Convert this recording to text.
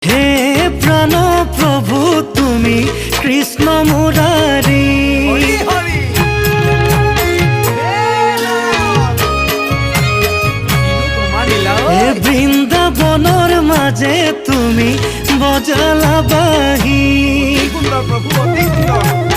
হে প্ৰাণ প্ৰভু তুমি কৃষ্ণ মুৰাৰি, হে বৃন্দাবনৰ মাঝে তুমি বজালা বাহি। প্ৰভু অতি সুন্দৰ।